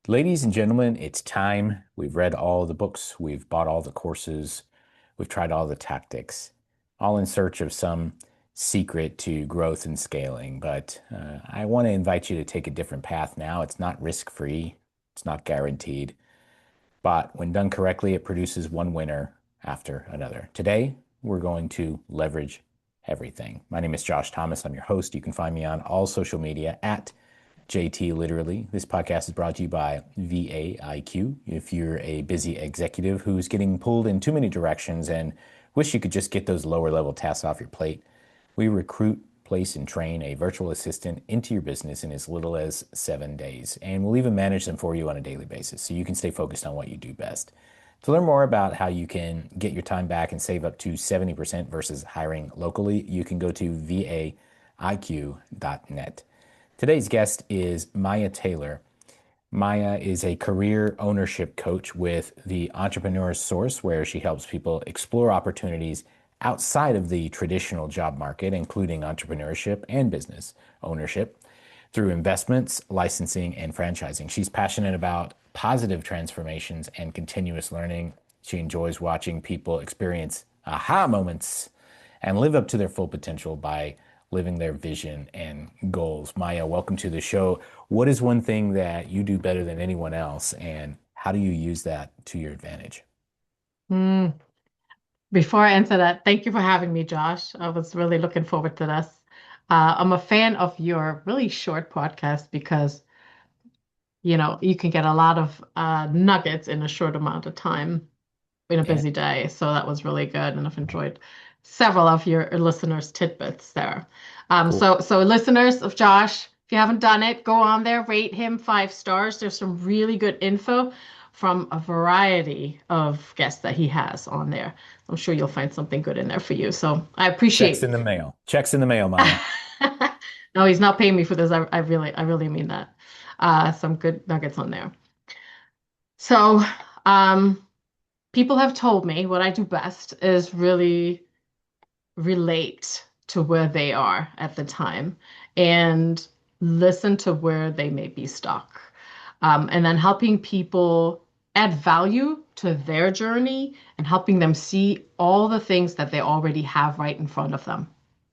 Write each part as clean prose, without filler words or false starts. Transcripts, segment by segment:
Ladies and gentlemen, it's time. We've read all the books, we've bought all the courses, we've tried all the tactics, all in search of some secret to growth and scaling. But I want to invite you to take a different path now. It's not risk-free, it's not guaranteed, but when done correctly, it produces one winner after another. Today, we're going to leverage everything. My name is Josh Thomas. I'm your host. You can find me on all social media at JT Literally. This podcast is brought to you by VAIQ. If you're a busy executive who's getting pulled in too many directions and wish you could just get those lower level tasks off your plate, we recruit, place, and train a virtual assistant into your business in as little as 7 days. And we'll even manage them for you on a daily basis so you can stay focused on what you do best. To learn more about how you can get your time back and save up to 70% versus hiring locally, you can go to vaiq.net. Today's guest is Maja Taylor. Maja is a career ownership coach with the Entrepreneur's Source, where she helps people explore opportunities outside of the traditional job market, including entrepreneurship and business ownership, through investments, licensing, and franchising. She's passionate about positive transformations and continuous learning. She enjoys watching people experience aha moments and live up to their full potential by living their vision and goals. Maja, welcome to the show. What is one thing that you do better than anyone else, and how do you use that to your advantage? Mm, Before I answer that, thank you for having me, Josh. I was really looking forward to this. I'm a fan of your really short podcast because, you can get a lot of nuggets in a short amount of time in a Yeah, busy day. So that was really good, and I've enjoyed several of your listeners' tidbits there. cool. So listeners of Josh, if you haven't done it, go on there, rate him 5 stars. There's some really good info from a variety of guests that he has on there. I'm sure you'll find something good in there for you. So I Checks appreciate. in the mail. Checks in the mail, Maja. No, he's not paying me for this. I really mean that. Some good nuggets on there. So, um, people have told me what I do best is really relate to where they are at the time and listen to where they may be stuck. And then helping people add value to their journey and helping them see all the things that they already have right in front of them,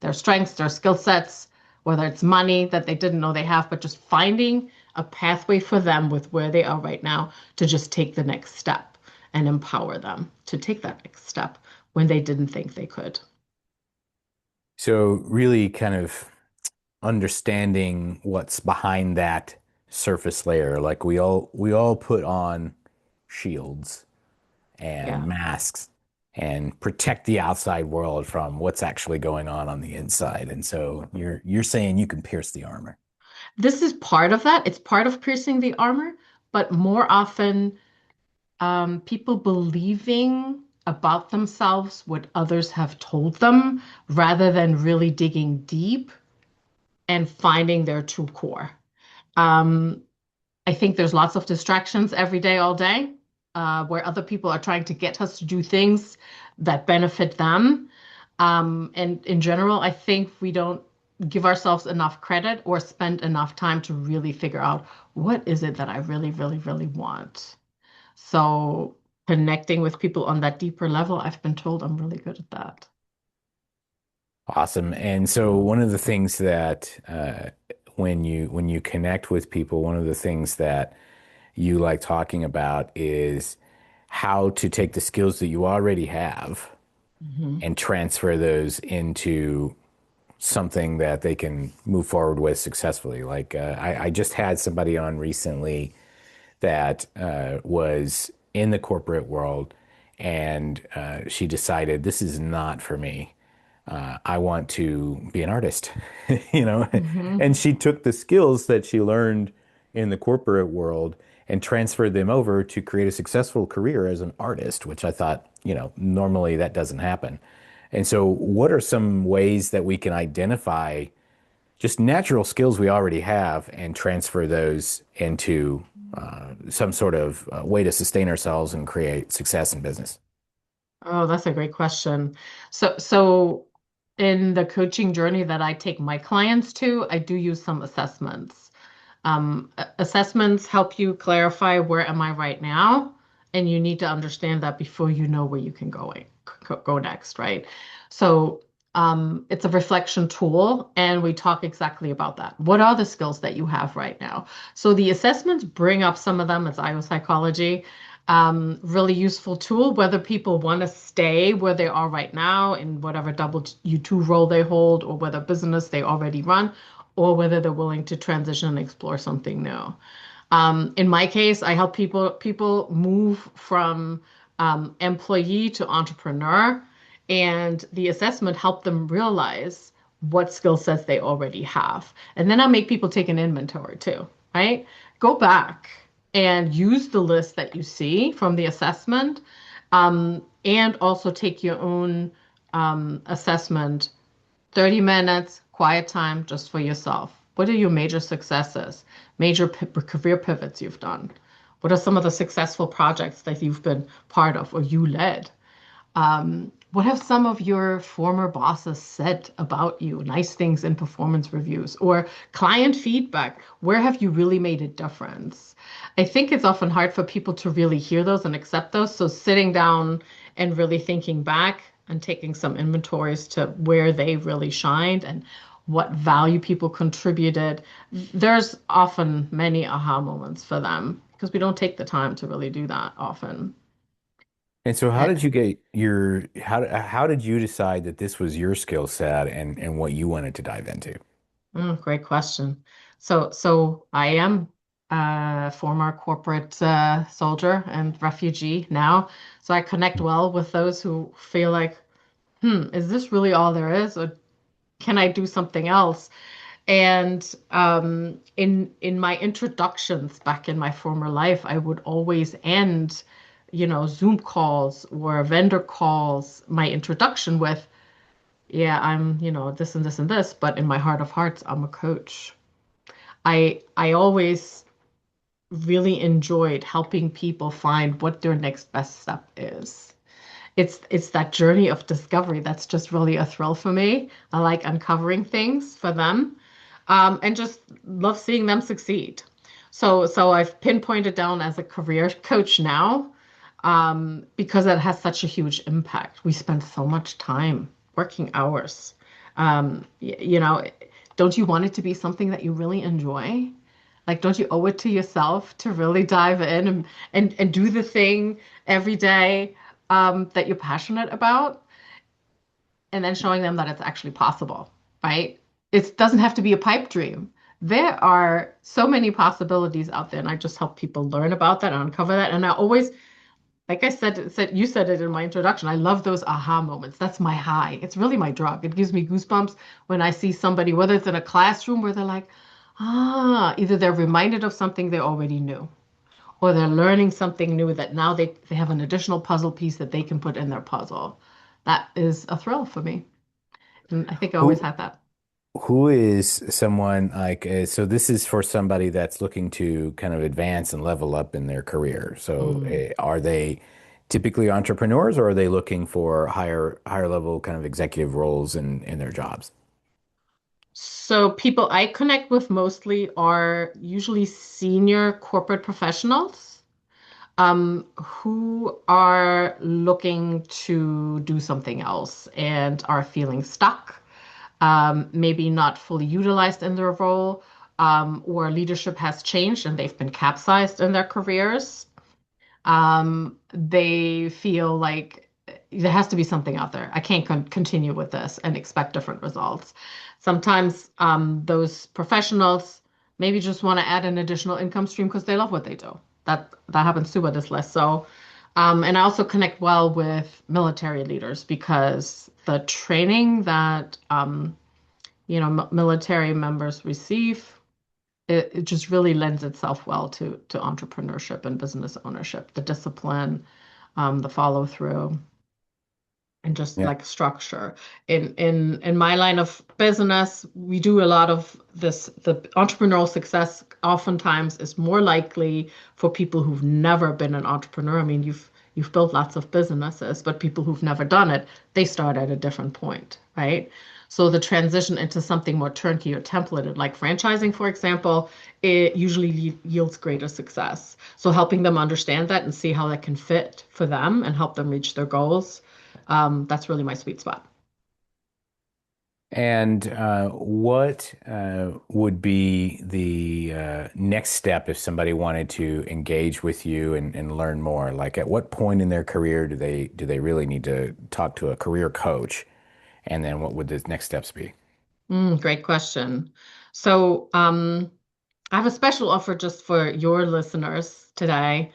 their strengths, their skill sets, whether it's money that they didn't know they have, but just finding a pathway for them with where they are right now to just take the next step and empower them to take that next step when they didn't think they could. So really kind of understanding what's behind that surface layer. Like we all put on shields and Yeah. masks and protect the outside world from what's actually going on the inside. And so you're saying you can pierce the armor. This is part of that. It's part of piercing the armor, but more often, people believing about themselves what others have told them rather than really digging deep and finding their true core. Um, I think there's lots of distractions every day, all day, where other people are trying to get us to do things that benefit them. And in general, I think we don't give ourselves enough credit or spend enough time to really figure out what is it that I really, really, really want. So connecting with people on that deeper level, I've been told I'm really good at that. Awesome. And so one of the things that when you connect with people, one of the things that you like talking about is how to take the skills that you already have Hmm. and transfer those into something that they can move forward with successfully. Like I just had somebody on recently that was in the corporate world, and she decided this is not for me. I want to be an artist, you know? Hmm. And she took the skills that she learned in the corporate world and transferred them over to create a successful career as an artist, which I thought, normally that doesn't happen. And so, what are some ways that we can identify just natural skills we already have and transfer those into some sort of way to sustain ourselves and create success in business? Oh, that's a great question. So in the coaching journey that I take my clients to, I do use some assessments. assessments help you clarify where am I right now, and you need to understand that before you know where you can go next, right? So it's a reflection tool, and we talk exactly about that. What are the skills that you have right now? So the assessments bring up some of them. It's IO psychology, really useful tool, whether people want to stay where they are right now in whatever W-2 role they hold, or whether business they already run, or whether they're willing to transition and explore something new. In my case, I help people move from employee to entrepreneur, and the assessment helped them realize what skill sets they already have. And then I make people take an inventory too, right? Go back and use the list that you see from the assessment, and also take your own assessment. 30 minutes, quiet time just for yourself. What are your major successes, major career pivots you've done? What are some of the successful projects that you've been part of or you led? What have some of your former bosses said about you? Nice things in performance reviews or client feedback. Where have you really made a difference? I think it's often hard for people to really hear those and accept those. So sitting down and really thinking back and taking some inventories to where they really shined and what value people contributed, there's often many aha moments for them because we don't take the time to really do that often. And so how did you get your how did you decide that this was your skill set and what you wanted to dive into? Great question. So I am a former corporate soldier and refugee now. So I connect well with those who feel like, is this really all there is, or can I do something else? And in my introductions back in my former life, I would always end, Zoom calls or vendor calls, my introduction with, yeah, I'm, this and this and this, but in my heart of hearts, I'm a coach. I always really enjoyed helping people find what their next best step is. It's that journey of discovery that's just really a thrill for me. I like uncovering things for them, and just love seeing them succeed. So I've pinpointed down as a career coach now, because it has such a huge impact. We spend so much time working hours. You know, don't you want it to be something that you really enjoy? Like, don't you owe it to yourself to really dive in and do the thing every day, that you're passionate about, and then showing them that it's actually possible, right? It doesn't have to be a pipe dream. There are so many possibilities out there, and I just help people learn about that and uncover that. And I always, like I said, you said it in my introduction. I love those aha moments. That's my high. It's really my drug. It gives me goosebumps when I see somebody, whether it's in a classroom where they're like, either they're reminded of something they already knew, or they're learning something new that now they have an additional puzzle piece that they can put in their puzzle. That is a thrill for me. And I think I always Who had that. who is someone like so this is for somebody that's looking to kind of advance and level up in their career. So Mm. are they typically entrepreneurs or are they looking for higher level kind of executive roles in their jobs? So people I connect with mostly are usually senior corporate professionals, who are looking to do something else and are feeling stuck, maybe not fully utilized in their role, or leadership has changed and they've been capsized in their careers. They feel like there has to be something out there. I can't continue with this and expect different results. Sometimes those professionals maybe just want to add an additional income stream because they love what they do. That happens too with this list. So, and I also connect well with military leaders because the training that military members receive, it just really lends itself well to entrepreneurship and business ownership, the discipline, the follow through, and just Yeah. like structure. In my line of business, we do a lot of this. The entrepreneurial success oftentimes is more likely for people who've never been an entrepreneur. I mean, you've built lots of businesses, but people who've never done it, they start at a different point, right? So the transition into something more turnkey or templated, like franchising, for example, it usually yields greater success. So helping them understand that and see how that can fit for them and help them reach their goals, that's really my sweet spot. And what would be the next step if somebody wanted to engage with you and learn more? Like, at what point in their career do they really need to talk to a career coach? And then what would the next steps be? Great question. So, I have a special offer just for your listeners today.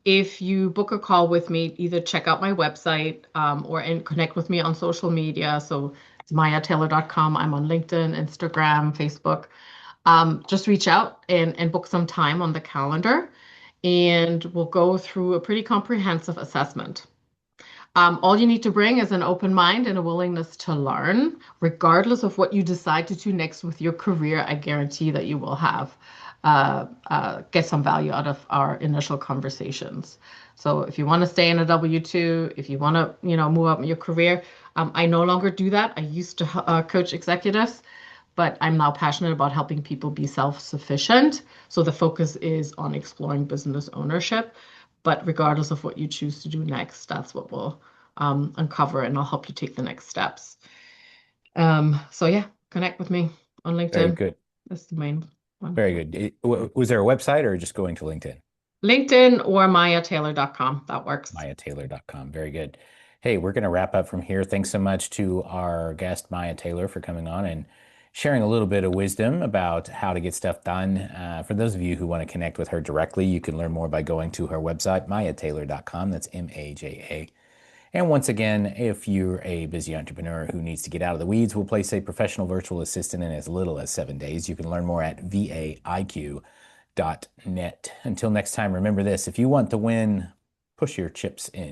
If you book a call with me, either check out my website or connect with me on social media. So it's majataylor.com. I'm on LinkedIn, Instagram, Facebook. Just reach out and book some time on the calendar, and we'll go through a pretty comprehensive assessment. All you need to bring is an open mind and a willingness to learn, regardless of what you decide to do next with your career. I guarantee that you will have get some value out of our initial conversations. So if you want to stay in a W-2, if you want to, move up in your career, I no longer do that. I used to coach executives, but I'm now passionate about helping people be self-sufficient. So the focus is on exploring business ownership. But regardless of what you choose to do next, that's what we'll uncover, and I'll help you take the next steps. So yeah, connect with me on Very LinkedIn. good. That's the main one. Very good. Was there a website or just going to LinkedIn? LinkedIn or majataylor.com. That works. MajaTaylor.com. Very good. Hey, we're going to wrap up from here. Thanks so much to our guest, Maja Taylor, for coming on and sharing a little bit of wisdom about how to get stuff done. For those of you who want to connect with her directly, you can learn more by going to her website, MajaTaylor.com. That's Maja. And once again, if you're a busy entrepreneur who needs to get out of the weeds, we'll place a professional virtual assistant in as little as 7 days. You can learn more at VAIQ.net. Until next time, remember this: if you want to win, push your chips in.